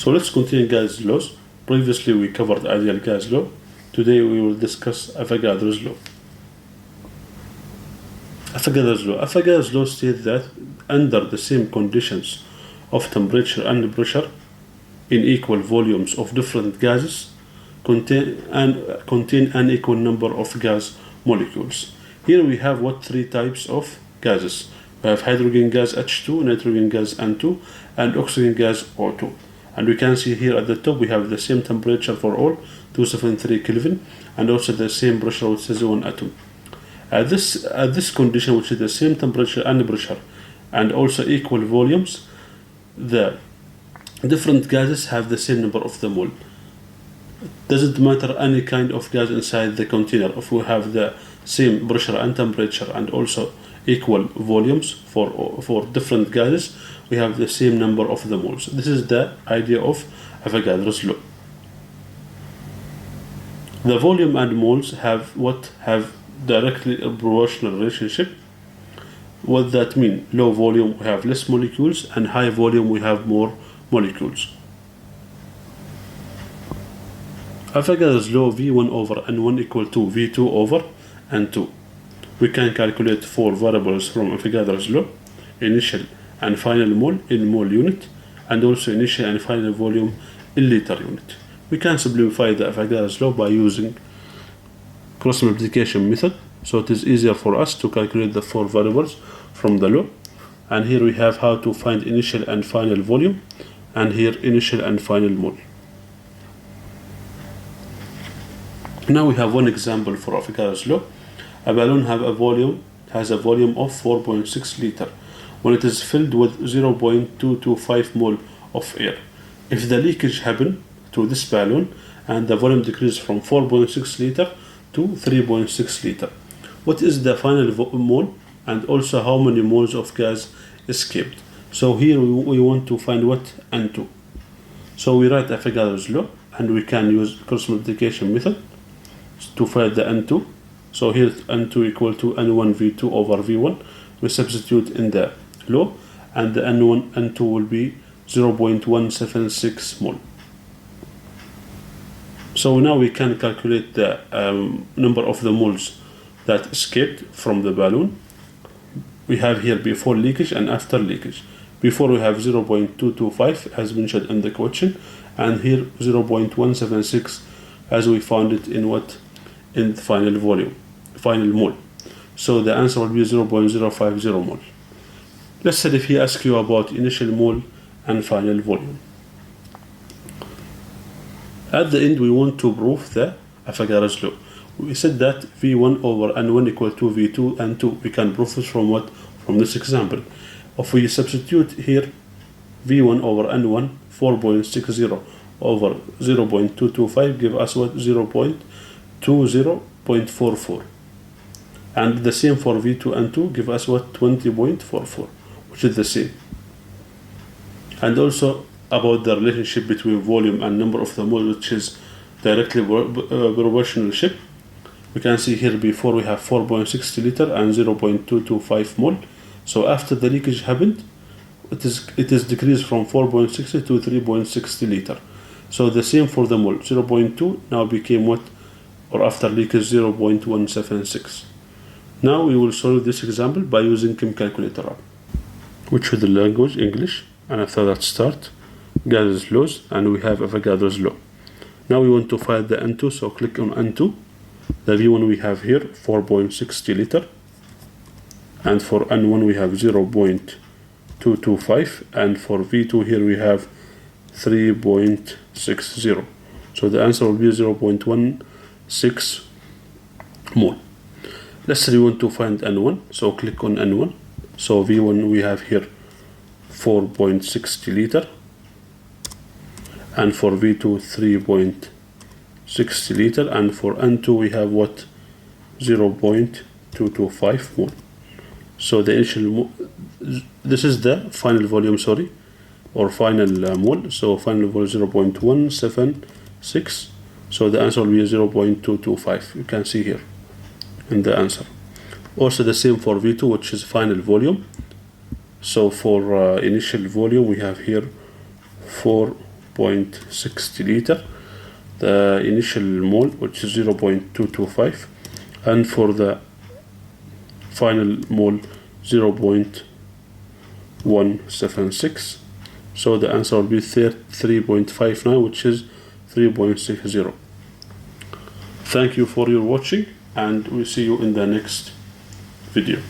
So let's continue gas laws. Previously we covered ideal gas law. Today we will discuss Avogadro's law. Avogadro's law states that under the same conditions of temperature and pressure in equal volumes of different gases contain an equal number of gas molecules. Here we have three types of gases. We have hydrogen gas H2, nitrogen gas N2, and oxygen gas O2. And we can see here at the top we have the same temperature for all, 273 Kelvin, and also the same pressure, which is 1 atom. At this condition, which is the same temperature and pressure, and also equal volumes, the different gases have the same number of the mole. Doesn't matter any kind of gas inside the container. If we have the same pressure and temperature and also equal volumes for different gases, we have the same number of the moles. This is the idea of Avogadro's law. The volume and moles have directly proportional relationship. What that mean? Low volume we have less molecules, and high volume we have more molecules. Avogadro's law V1 over N1 equal to V2 over N2. We can calculate four variables from Avogadro's law: initial and final mole in mole unit, and also initial and final volume in liter unit. We can simplify the Avogadro's law by using cross multiplication method, so it is easier for us to calculate the four variables from the law. And here we have how to find initial and final volume, and here initial and final mole. Now we have one example for Avogadro's law. A balloon has a volume of 4.6 liter when it is filled with 0.225 mole of air. If the leakage happen to this balloon and the volume decreases from 4.6 liter to 3.6 liter, what is the final mole, and also how many moles of gas escaped? So here we want to find what? N2. So we write Avogadro's law, and we can use cross multiplication method to find the N2. So here N2 equal to N1 V2 over V1. We substitute in the law, and the N2 will be 0.176 mole. So now we can calculate the number of the moles that escaped from the balloon. We have here before leakage and after leakage. Before we have 0.225 as mentioned in the question, and here 0.176 as we found it in the final mole. So the answer will be 0.050 mole. Let's say if he asks you about initial mole and final volume. At the end we want to prove the Avogadro's law. We said that V1 over N1 equal to V2 N2. We can prove it from what? From this example. If we substitute here V1 over N1, 4.60 over 0.225 give us what? 0.20.44. And the same for V2 N2 give us what? 20.44, which is the same. And also about the relationship between volume and number of the mole, which is directly proportionalship. We can see here before we have 4.60 liter and 0.225 mole. So after the leakage happened, it is decreased from 4.60 to 3.60 liter. So the same for the mole, 0.2 now became what? Or after leakage 0.176. Now we will solve this example by using Chem calculator, which is the language English, and after that start gases laws, and we have Avogadro's law. Now we want to find the N2, so click on N2. The V1 we have here 4.60 liter, and for N1 we have 0.225, and for V2 here we have 3.60. So the answer will be 0.16 mole. Let's say we want to find N1, so click on N1. So V1 we have here 4.60 liter, and for V2 3.60 liter, and for N2 we have what? 0.225 mole. So the initial this is the final volume, or final mole. So final volume 0.176. So the answer will be 0.225. You can see here in the answer. Also the same for V2, which is final volume. So for initial volume we have here 4 0.60 liter, the initial mole which is 0.225, and for the final mole 0.176. So the answer will be 3.59, which is 3.60. Thank you for your watching, and we'll see you in the next video.